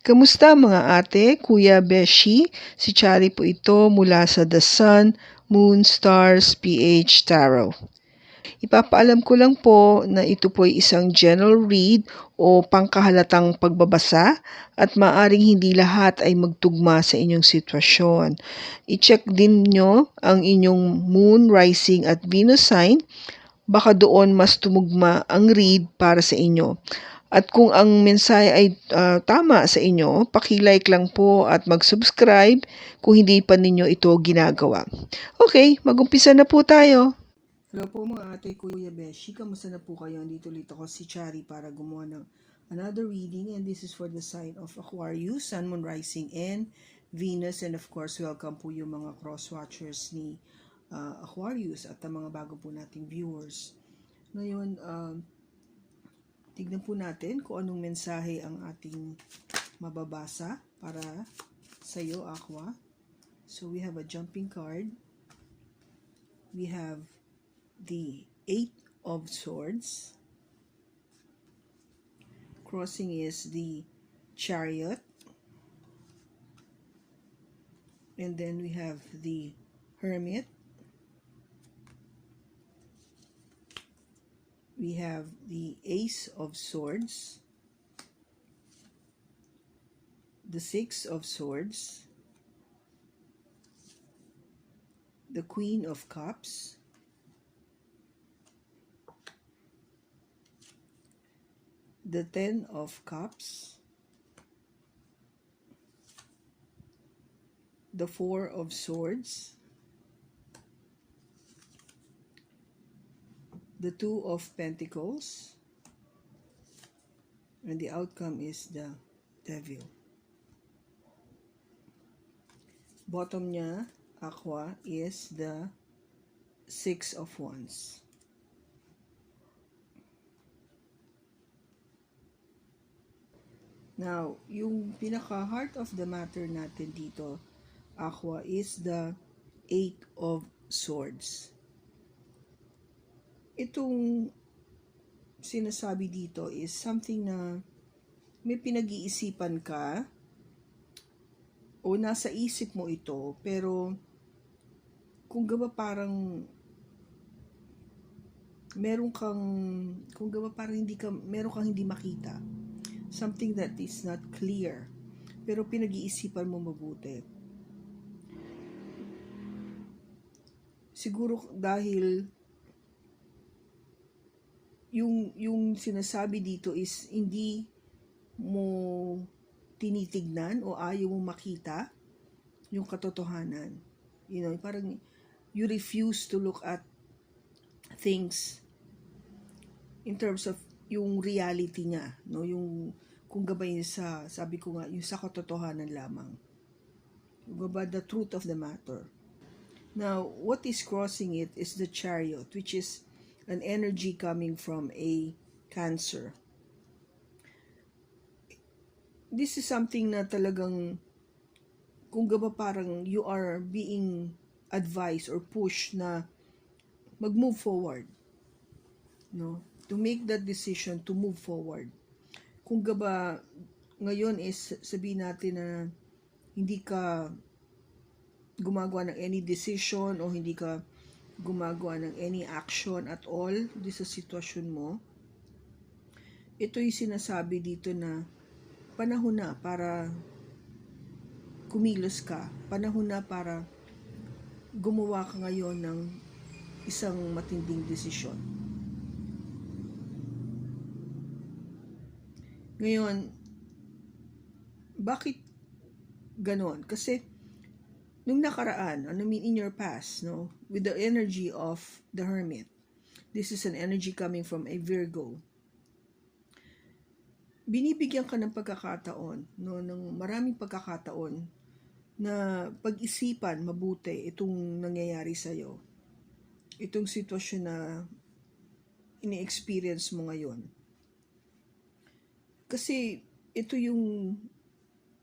Kamusta mga ate, kuya, beshi? Si Chari po ito mula sa The Sun, Moon, Stars, PH Tarot. Ipapaalam ko lang po na ito po ay isang general read o pangkahalatang pagbabasa at maaring hindi lahat ay magtugma sa inyong sitwasyon. I-check din nyo ang inyong Moon, Rising at Venus sign. Baka doon mas tumugma ang read para sa inyo. At kung ang mensahe ay tama sa inyo, paki-like lang po at mag-subscribe kung hindi pa ninyo ito ginagawa. Okay, mag-umpisa na po tayo. Hello po mga ate, kuya, beshi. Kamusta na po kayo? Andito ulit ako si Chari para gumawa ng another reading, and this is for the sign of Aquarius, Sun, Moon, Rising, and Venus. And of course, welcome po yung mga cross-watchers ni Aquarius at ang mga bago po nating viewers. Ngayon, tignan po natin kung anong mensahe ang ating mababasa para sa iyo, Aqua. So we have a jumping card. We have the 8 of Swords. Crossing is the Chariot. And then we have the Hermit. We have the Ace of Swords, the 6 of Swords, the Queen of Cups, the 10 of Cups, the 4 of Swords, the 2 of Pentacles, and the outcome is the Devil. Bottom niya, Aqua, is the 6 of Wands. Now, yung pinaka-heart of the matter natin dito, Aqua, is the 8 of Swords. Itong sinasabi dito is something na may pinag-iisipan ka o nasa isip mo ito, pero kung gawa parang meron kang hindi makita, something that is not clear, pero pinag-iisipan mo mabuti. Siguro dahil yung sinasabi dito is hindi mo tinitignan o ayaw mo makita yung katotohanan. You know, parang you refuse to look at things in terms of yung reality niya, no? Yung kung gabay sa, sabi ko nga, yung sa katotohanan lamang. Yung gabay the truth of the matter. Now, what is crossing it is the Chariot, which is an energy coming from a Cancer. This is something na talagang, kung gaba parang you are being advised or pushed na mag-move forward. No? To make that decision to move forward. Kung gaba ngayon is sabihin natin na hindi ka gumagawa ng any decision o hindi ka gumagawa ng any action at all di sa sitwasyon mo, ito yung sinasabi dito na panahon na para kumilos ka, panahon na para gumawa ka ngayon ng isang matinding desisyon. Ngayon, bakit ganon? Kasi nung nakaraan, in your past, no, with the energy of the Hermit, this is an energy coming from a Virgo. Binibigyan ka ng pagkakataon, no, ng maraming pagkakataon na pag-isipan mabuti itong nangyayari sa'yo. Itong sitwasyon na ini-experience mo ngayon. Kasi ito yung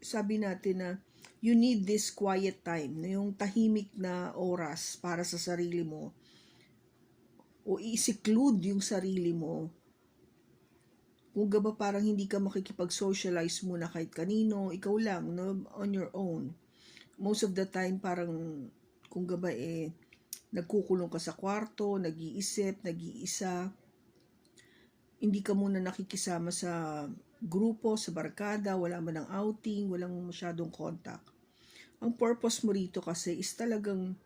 sabi natin na you need this quiet time, na yung tahimik na oras para sa sarili mo o i-seclude yung sarili mo Kung ba parang hindi ka makikipag-socialize muna kahit kanino, ikaw lang, no, on your own. Most of the time, parang kung ba nagkukulong ka sa kwarto, nag-iisip, nag-iisa, hindi ka muna nakikisama sa grupo, sa barkada, wala man ng outing, walang masyadong contact. Ang purpose mo rito kasi is talagang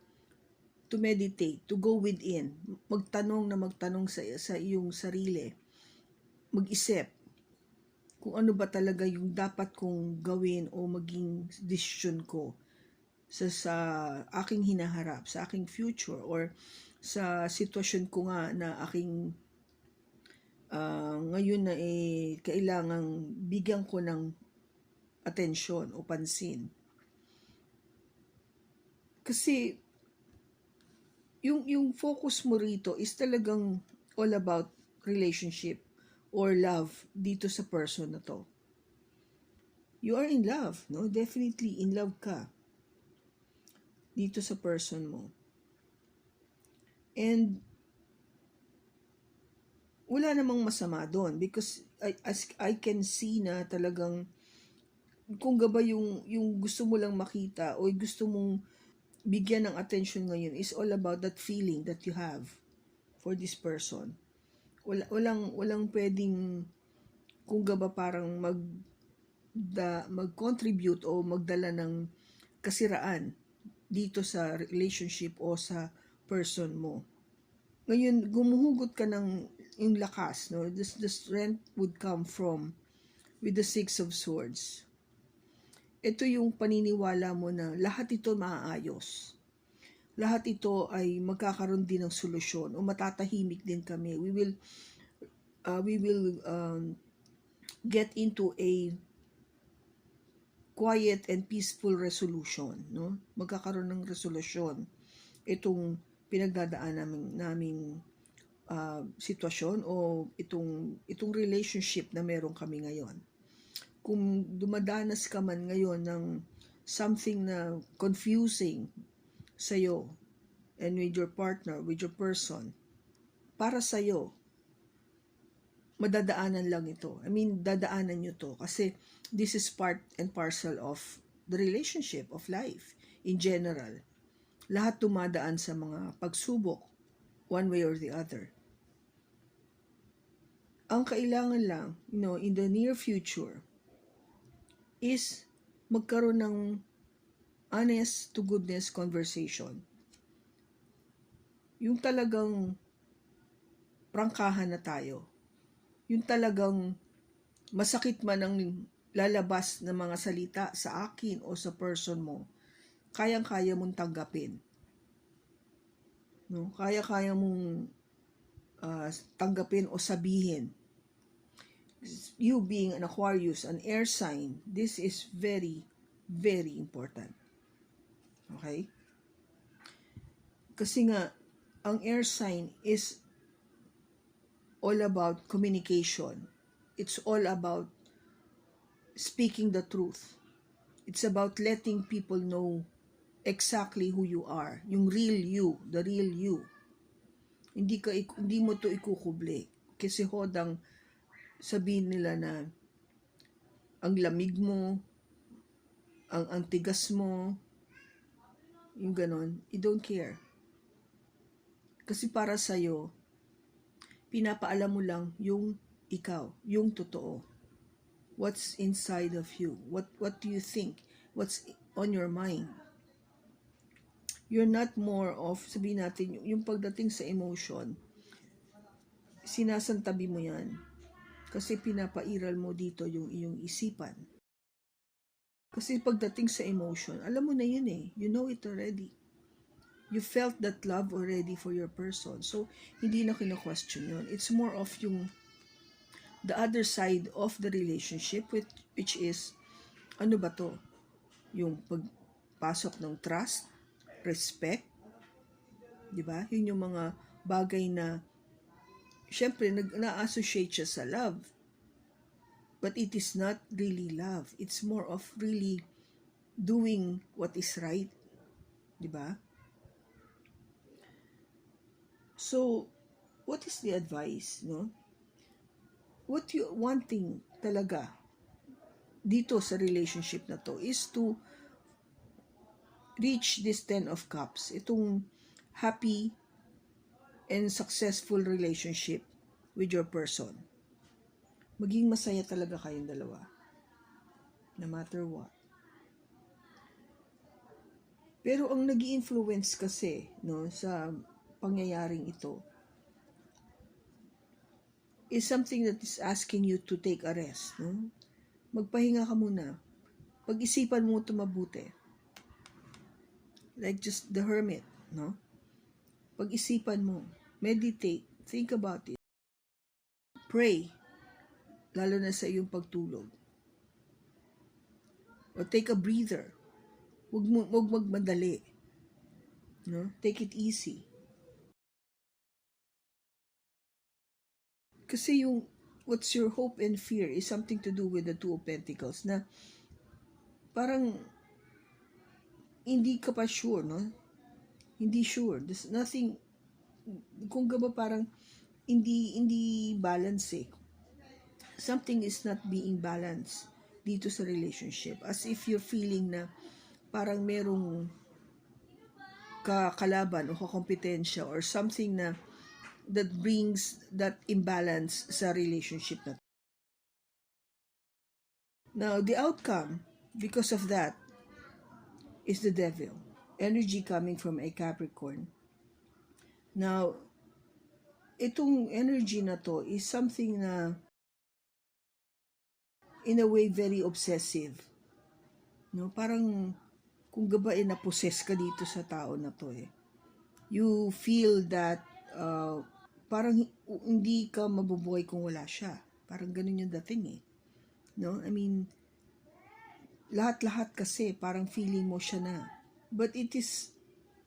to meditate, to go within, magtanong sa iyong sarili, mag-isip kung ano ba talaga yung dapat kong gawin o maging decision ko sa aking hinaharap, sa aking future, or sa sitwasyon ko nga na aking ngayon na kailangang bigyan ko ng atensyon o pansin. Kasi yung focus mo rito is talagang all about relationship or love dito sa person na to. You are in love, no? Definitely in love ka dito sa person mo. And wala namang masama doon because I can see na talagang kung ba yung gusto mo lang makita o gusto mong bigyan ng attention ngayon is all about that feeling that you have for this person. Walang pwedeng kung ba parang mag-contribute o magdala ng kasiraan dito sa relationship o sa person mo. Ngayon, gumuhugot ka ng yung lakas, no? The strength would come from with the Six of Swords. Ito yung paniniwala mo na lahat ito maaayos. Lahat ito ay magkakaroon din ng solusyon o matatahimik din kami. We will get into a quiet and peaceful resolution, no? Magkakaroon ng resolution itong pinagdadaan naming sitwasyon o itong relationship na meron kami ngayon. Kung dumadanas ka man ngayon ng something na confusing sa'yo and with your partner, with your person, para sa'yo, madadaanan lang ito. I mean, dadaanan nyo to kasi this is part and parcel of the relationship of life in general. Lahat dumadaan sa mga pagsubok, one way or the other. Ang kailangan lang, in the near future, is magkaroon ng honest to goodness conversation. Yung talagang prangkahan na tayo. Yung talagang masakit man ang lalabas ng mga salita sa akin o sa person mo, kayang-kaya mong tanggapin. No? Kaya-kaya mong tanggapin o sabihin. You being an Aquarius, an air sign, this is very, very important. Okay? Kasi nga, ang air sign is all about communication. It's all about speaking the truth. It's about letting people know exactly who you are. Yung real you, the real you. Hindi mo to ikukubli. Kasi hodang sabihin nila na ang lamig mo, ang tigas mo, yung ganon, you don't care. Kasi para sa'yo, pinapaalam mo lang yung ikaw, yung totoo. What's inside of you? What do you think? What's on your mind? You're not more of, sabihin natin, yung pagdating sa emotion, sinasantabi mo yan. Kasi pinapairal mo dito yung iyong isipan. Kasi pagdating sa emotion, alam mo na yun eh. You know it already. You felt that love already for your person. So, hindi na kina-question yun. It's more of yung the other side of the relationship, which is, ano ba to? Yung pagpasok ng trust, respect, di ba? Yun yung mga bagay na syempre, na-associate siya sa love. But it is not really love. It's more of really doing what is right. Diba? So, what is the advice, no? what you wanting talaga dito sa relationship na to is to reach this 10 of Cups, itong happy and successful relationship with your person. Maging masaya talaga kayong dalawa, no matter what. Pero ang nag-i-influence kasi sa pangyayaring ito is something that is asking you to take a rest. Magpahinga ka muna. Pag-isipan mo ito mabuti. Like just the hermit, Pag-isipan mo. Meditate. Think about it. Pray. Lalo na sa iyong pagtulog. Or take a breather. Huwag magmadali. Take it easy. Kasi what's your hope and fear is something to do with the Two of Pentacles na parang hindi ka pa sure, Hindi sure. There's nothing, kung gaba parang hindi balance Something is not being balanced dito sa relationship. As if you're feeling na parang merong kakalaban o kakompetensya or something that brings that imbalance sa relationship na to. Now, the outcome, because of that, is the Devil. Energy coming from a Capricorn. Now, itong energy na to is something na in a way very obsessive. Parang kung gabain na possess ka dito sa tao na to You feel that parang hindi ka mabubuhay kung wala siya. Parang ganun yung dating I mean, lahat-lahat kasi parang feeling mo siya na. But it is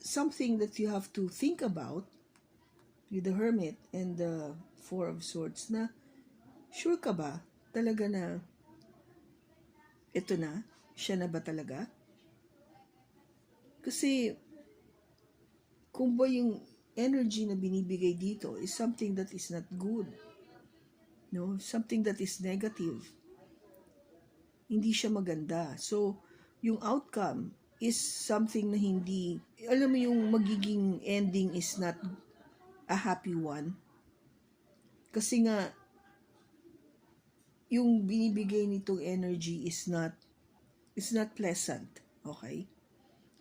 something that you have to think about with the Hermit and the Four of Swords na sure ka ba talaga na ito na? Siya na ba talaga? Kasi kung ba yung energy na binibigay dito is something that is not good. Something that is negative. Hindi siya maganda. So, yung outcome is something na hindi, alam mo yung magiging ending is not a happy one. Kasi nga, yung binibigay nitong energy is not pleasant. Okay?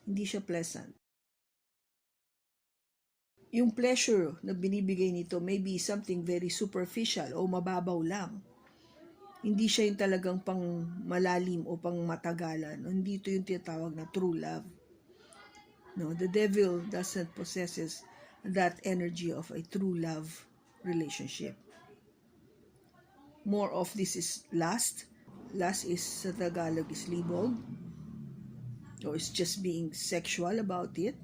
Hindi siya pleasant. Yung pleasure na binibigay nito may be something very superficial o mababaw lang. Hindi siya yung talagang pang malalim o pang matagalan. Hindi ito yung tinatawag na true love. The devil doesn't possesses that energy of a true love relationship. More of this is lust. Lust is sa Tagalog is libog. Or it's just being sexual about it.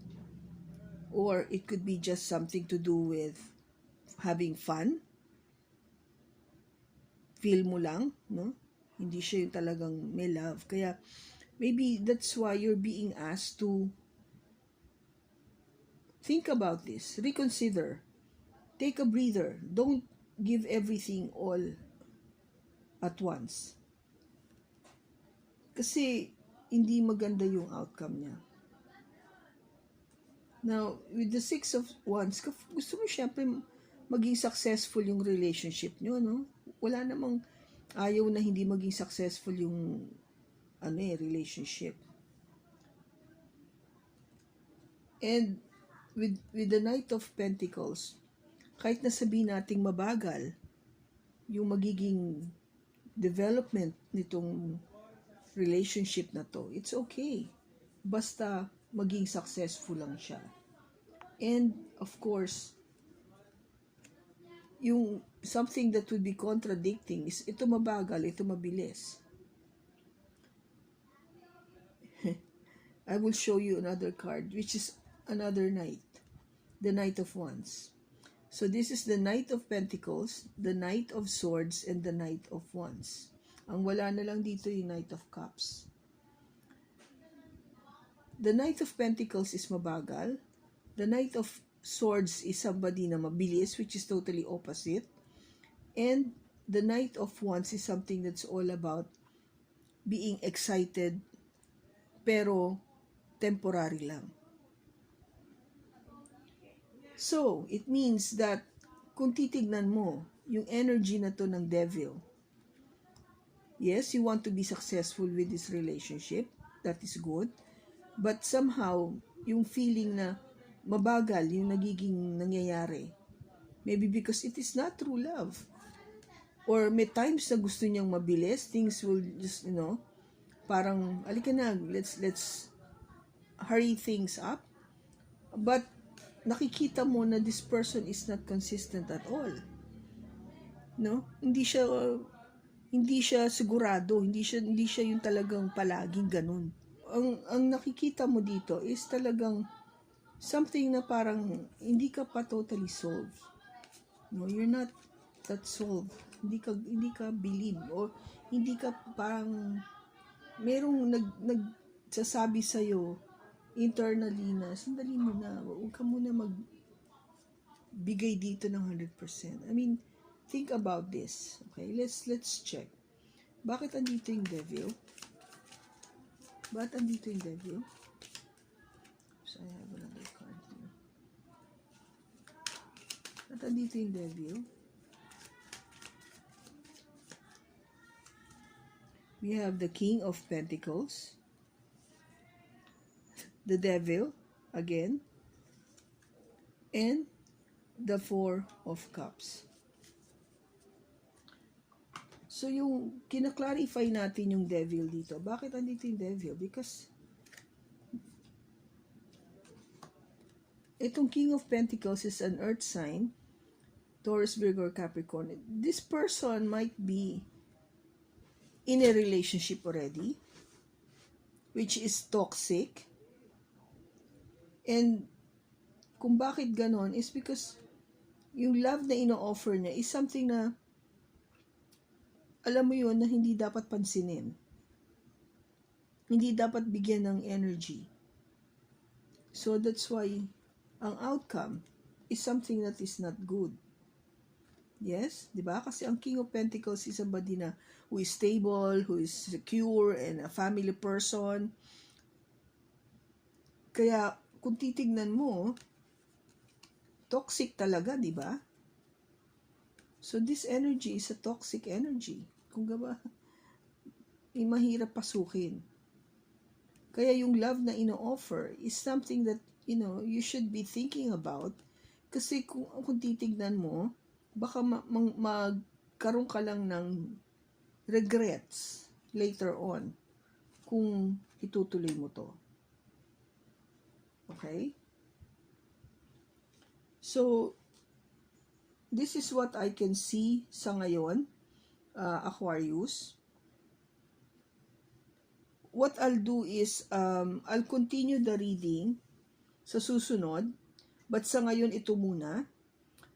Or it could be just something to do with having fun. Feel mo lang, Hindi siya yung talagang may love. Kaya, maybe that's why you're being asked to think about this. Reconsider. Take a breather. Don't give everything all at once. Kasi, hindi maganda yung outcome niya. Now, with the Six of Wands, gusto mo syempre maging successful yung relationship nyo, Wala namang ayaw na hindi maging successful yung relationship. And with the Knight of Pentacles, kahit nasabihin nating mabagal yung magiging development nitong relationship na to, it's okay. Basta maging successful lang siya. And, of course, yung something that would be contradicting is ito mabagal, ito mabilis. I will show you another card, which is another knight. The Knight of Wands. So, this is the Knight of Pentacles, the Knight of Swords, and the Knight of Wands. Ang wala na lang dito yung Knight of Cups. The Knight of Pentacles is mabagal. The Knight of Swords is somebody na mabilis, which is totally opposite. And the Knight of Wands is something that's all about being excited, pero temporary lang. So, it means that kung titignan mo yung energy na to ng devil, yes, you want to be successful with this relationship, that is good, but somehow, yung feeling na mabagal yung nagiging nangyayari, maybe because it is not true love. Or may times na gusto niyang mabilis, things will just, parang, alika na, let's hurry things up. But, nakikita mo na this person is not consistent at all. No? Hindi siya sigurado, hindi siya yung talagang palaging ganun. Ang nakikita mo dito is talagang something na parang hindi ka pa totally solved. No, you're not that solved. Hindi ka believe, or hindi ka parang merong nagsasabi sa iyo internally na sandali mo na, huwag ka muna magbigay dito ng 100%. I mean, think about this. Okay, let's check. Bakit andito yung devil? Bakit andito yung devil? So I have another card here. Bakit andito yung devil? We have the King of Pentacles, the Devil, again, and the Four of Cups. So, yung kinaklarify natin yung Devil dito. Bakit andito yung Devil? Because itong King of Pentacles is an earth sign, Taurus, Virgo, or Capricorn. This person might be in a relationship already, which is toxic. And kung bakit ganon is because yung love na ino-offer niya is something na alam mo yun na hindi dapat pansinin. Hindi dapat bigyan ng energy. So that's why ang outcome is something that is not good. Yes, di ba? Kasi ang King of Pentacles is somebody na who is stable, who is secure, and a family person. Kaya, kung titignan mo, toxic talaga, di ba? So, this energy is a toxic energy. Kung ba, mahirap pasukin. Kaya yung love na ino-offer is something that, you should be thinking about. Kasi kung titignan mo, baka magkaroon ka lang ng regrets later on kung itutuloy mo to. Okay? So, this is what I can see sa ngayon, Aquarius. What I'll do is, I'll continue the reading sa susunod, but sa ngayon ito muna.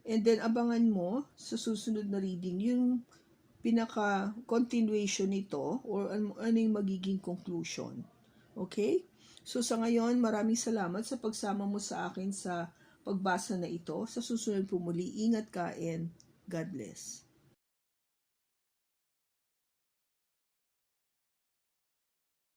And then, abangan mo sa susunod na reading yung pinaka-continuation nito or ano yung magiging conclusion. Okay? So, sa ngayon, maraming salamat sa pagsama mo sa akin sa pagbasa na ito. Sa susunod po muli, ingat ka and God bless.